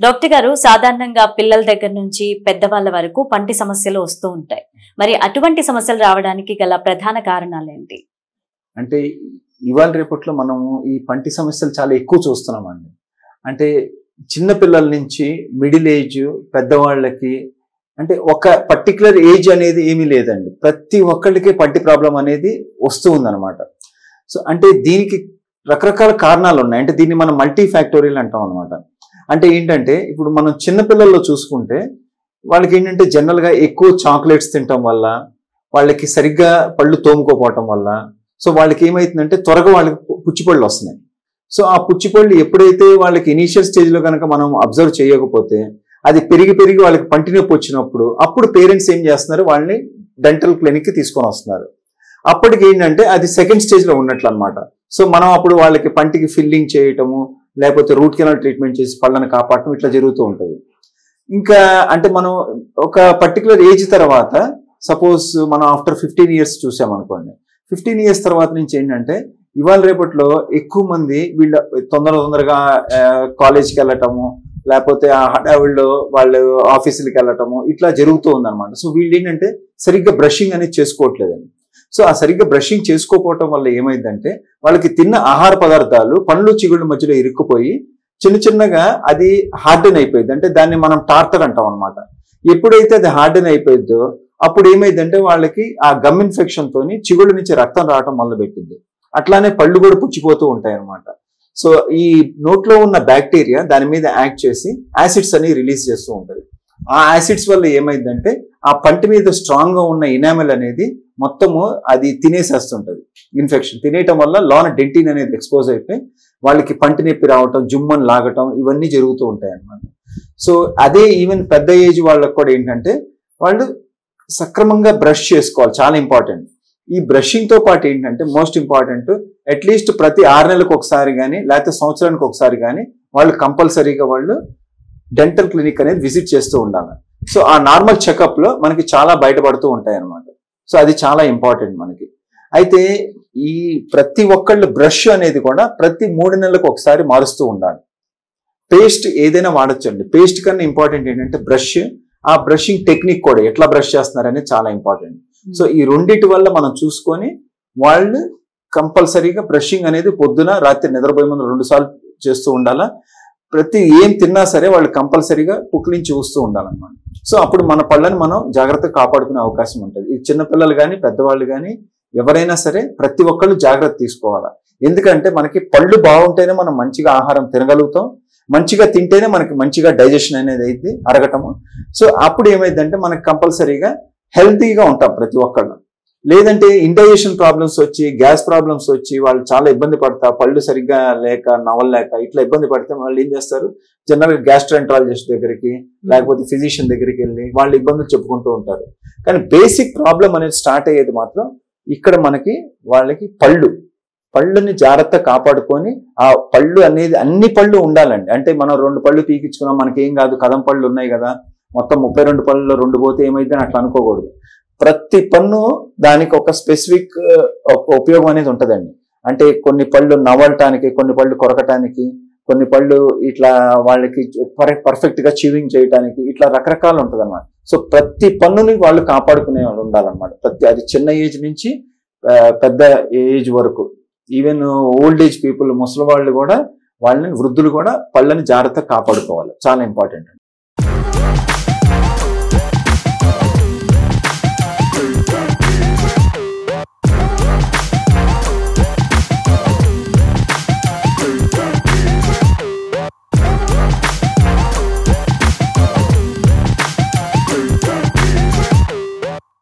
Doctor గారు సాధారణంగా పిల్లల దగ్గర నుంచి పెద్దవాళ్ళ వరకు పంటి సమస్యలు వస్తూ ఉంటాయి. మరి అటువంటి సమస్యలు రావడానికి గల ప్రధాన కారణాలు ఏంటి? అంటే ఇవాళ రేపట్లో మనం ఈ పంటి సమస్యలు చాలా ఎక్కువ చూస్తున్నామండి. అంటే చిన్న పిల్లల నుంచి మిడిల్ ఏజ్ పెద్దవాళ్ళకి అంటే ఒక పర్టికులర్ ఏజ్ అనేది ఏమీ లేదండి. ప్రతి ఒక్కళ్ళకి పంటి ప్రాబ్లం అనేది వస్తూ ఉందన్నమాట. సో అంటే దీనికి రకరకాల కారణాలు ఉన్నాయి. అంటే దీన్ని మనం మల్టీ ఫ్యాక్టోరియల్ అంటాం అనమాట. అంటే ఏంటంటే ఇప్పుడు మనం చిన్నపిల్లల్లో చూసుకుంటే వాళ్ళకి ఏంటంటే జనరల్గా ఎక్కువ చాక్లెట్స్ తినటం వల్ల, వాళ్ళకి సరిగ్గా పళ్ళు తోముకోపోవటం వల్ల, సో వాళ్ళకి ఏమవుతుందంటే త్వరగా వాళ్ళకి పుచ్చిపళ్ళు వస్తున్నాయి. సో ఆ పుచ్చిపళ్ళు ఎప్పుడైతే వాళ్ళకి ఇనీషియల్ స్టేజ్లో కనుక మనం అబ్జర్వ్ చేయకపోతే అది పెరిగి పెరిగి వాళ్ళకి పంటి నొప్పి వచ్చినప్పుడు అప్పుడు పేరెంట్స్ ఏం చేస్తున్నారు, వాళ్ళని డెంటల్ క్లినిక్కి తీసుకొని వస్తున్నారు. అప్పటికి ఏంటంటే అది సెకండ్ స్టేజ్లో ఉన్నట్లు అనమాట. సో మనం అప్పుడు వాళ్ళకి పంటికి ఫిల్లింగ్ చేయటము, లేకపోతే రూట్ కెనాల్ ట్రీట్మెంట్ చేసి పళ్ళని కాపాడటం ఇట్లా జరుగుతూ ఉంటుంది. ఇంకా అంటే మనం ఒక పర్టికులర్ ఏజ్ తర్వాత సపోజ్ మనం ఆఫ్టర్ 15 years చూసామనుకోండి, 15 years తర్వాత నుంచి ఏంటంటే ఇవాళ రేపట్లో ఎక్కువ మంది వీళ్ళ తొందరగా కాలేజ్కి వెళ్ళటము, లేకపోతే ఆ హడావిళ్ళు వాళ్ళు ఆఫీసులకి వెళ్ళటము ఇట్లా జరుగుతూ ఉందన్నమాట. సో వీళ్ళు ఏంటంటే సరిగ్గా బ్రషింగ్ అనేది చేసుకోవట్లేదండి. సో ఆ సరిగ్గా బ్రషింగ్ చేసుకోకపోవటం వల్ల ఏమైందంటే వాళ్ళకి తిన్న ఆహార పదార్థాలు పండ్లు చిగుళ్ళ మధ్యలో ఇరుక్కుపోయి చిన్నగా అది హార్డెన్ అయిపోయింది. అంటే దాన్ని మనం టార్టర్ అంటాం అనమాట. ఎప్పుడైతే అది హార్డెన్ అయిపోయిందో అప్పుడు ఏమైందంటే వాళ్ళకి ఆ గమ్ ఇన్ఫెక్షన్ తోని చిగుళ్ళ నుంచి రక్తం రావటం మొదలుపెట్టింది. అట్లానే పళ్ళు కూడా పుచ్చిపోతూ ఉంటాయి అనమాట. సో ఈ నోట్లో ఉన్న బ్యాక్టీరియా దాని మీద యాక్ట్ చేసి యాసిడ్స్ అని రిలీజ్ చేస్తూ ఉంటుంది. ఆ యాసిడ్స్ వల్ల ఏమైందంటే ఆ పంటి మీద స్ట్రాంగ్ గా ఉన్న ఇనామెల్ అనేది మొత్తము అది తినేసేస్తుంటది. ఇన్ఫెక్షన్ తినేయటం వల్ల లోన డెంటిన్ అనేది ఎక్స్పోజ్ అయిపోయి వాళ్ళకి పంటి నొప్పి రావటం, జుమ్మని లాగటం ఇవన్నీ జరుగుతూ ఉంటాయి అన్నమాట. సో అదే ఈవెన్ పెద్ద ఏజ్ వాళ్ళకి కూడా ఏంటంటే వాళ్ళు సక్రమంగా బ్రష్ చేసుకోవాలి, చాలా ఇంపార్టెంట్. ఈ బ్రషింగ్ తో పాటు ఏంటంటే మోస్ట్ ఇంపార్టెంట్ అట్లీస్ట్ ప్రతి 6 నెలలకు ఒకసారి కానీ లేకపోతే సంవత్సరానికి ఒకసారి కానీ వాళ్ళు కంపల్సరీగా వాళ్ళు డెంటల్ క్లినిక్ అనేది విజిట్ చేస్తూ ఉండాలి. సో ఆ నార్మల్ చెకప్ లో మనకి చాలా బయటపడుతూ ఉంటాయి అన్నమాట. సో అది చాలా ఇంపార్టెంట్ మనకి. అయితే ఈ ప్రతి ఒక్కళ్ళు బ్రష్ అనేది కూడా ప్రతి 3 నెలలకు ఒకసారి మారుస్తూ ఉండాలి. పేస్ట్ ఏదైనా వాడచ్చండి. పేస్ట్ కన్నా ఇంపార్టెంట్ ఏంటంటే బ్రష్, ఆ బ్రషింగ్ టెక్నిక్ కూడా ఎట్లా బ్రష్ చేస్తున్నారు అనేది చాలా ఇంపార్టెంట్. సో ఈ రెండింటి వల్ల మనం చూసుకొని వాళ్ళు కంపల్సరీగా బ్రషింగ్ అనేది పొద్దున రాత్రి నిద్రపోయే ముందు 2 సార్లు చేస్తూ ఉండాలా. ప్రతి ఏం తిన్నా సరే వాళ్ళు కంపల్సరీగా పుక్కిలించి చూస్తూ ఉండాలన్నమాట. సో అప్పుడు మన పళ్ళని మనం జాగ్రత్తగా కాపాడుకునే అవకాశం ఉంటుంది. ఈ చిన్నపిల్లలు కానీ పెద్దవాళ్ళు కానీ ఎవరైనా సరే ప్రతి ఒక్కళ్ళు జాగ్రత్త తీసుకోవాలా. ఎందుకంటే మనకి పళ్ళు బాగుంటేనే మనం మంచిగా ఆహారం తినగలుగుతాం, మంచిగా తింటేనే మనకి మంచిగా డైజెషన్ అనేది అయితే అరగటము. సో అప్పుడు ఏమైందంటే మనకి కంపల్సరీగా హెల్తీగా ఉంటాం ప్రతి ఒక్కళ్ళు. లేదంటే ఇండైజెషన్ ప్రాబ్లమ్స్ వచ్చి, గ్యాస్ ప్రాబ్లమ్స్ వచ్చి వాళ్ళు చాలా ఇబ్బంది పడతా, పళ్ళు సరిగ్గా లేక నవలలేక ఇట్లా ఇబ్బంది పడితే వాళ్ళు ఏం చేస్తారు, జనరల్గా గ్యాస్ట్రోఎంట్రాలజిస్ట్ దగ్గరికి లేకపోతే ఫిజిషియన్ దగ్గరికి వెళ్ళి వాళ్ళ ఇబ్బందులు చెప్పుకుంటూ ఉంటారు. కానీ బేసిక్ ప్రాబ్లం అనేది స్టార్ట్ అయ్యేది మాత్రం ఇక్కడ మనకి వాళ్ళకి పళ్ళుని జాగ్రత్తగా కాపాడుకొని ఆ పళ్ళు అనేది అన్ని పళ్ళు ఉండాలండి. అంటే మనం 2 పళ్ళు పీకించుకున్నాం మనకి ఏం కాదు, కదం పళ్ళు ఉన్నాయి కదా, మొత్తం 32 పళ్ళలో 2 పోతే ఏమైతే అట్లా అనుకోకూడదు. ప్రతి పన్ను దానికి ఒక స్పెసిఫిక్ ఉపయోగం అనేది ఉంటుందండి. అంటే కొన్ని పళ్ళు నవలటానికి, కొన్ని పళ్ళు కొరకటానికి, కొన్ని పళ్ళు ఇట్లా వాళ్ళకి పర్ఫెక్ట్ గా చీవింగ్ చేయడానికి, ఇట్లా రకరకాలు ఉంటుంది అనమాట. సో ప్రతి పన్నుని వాళ్ళు కాపాడుకునే వాళ్ళు ఉండాలన్నమాట. అది చిన్న ఏజ్ నుంచి పెద్ద ఏజ్ వరకు, ఈవెన్ ఓల్డ్ ఏజ్ పీపుల్, ముసలి వాళ్ళు కూడా, వాళ్ళని వృద్ధులు కూడా పళ్ళని జాగ్రత్తగా కాపాడుకోవాలి. చాలా ఇంపార్టెంట్.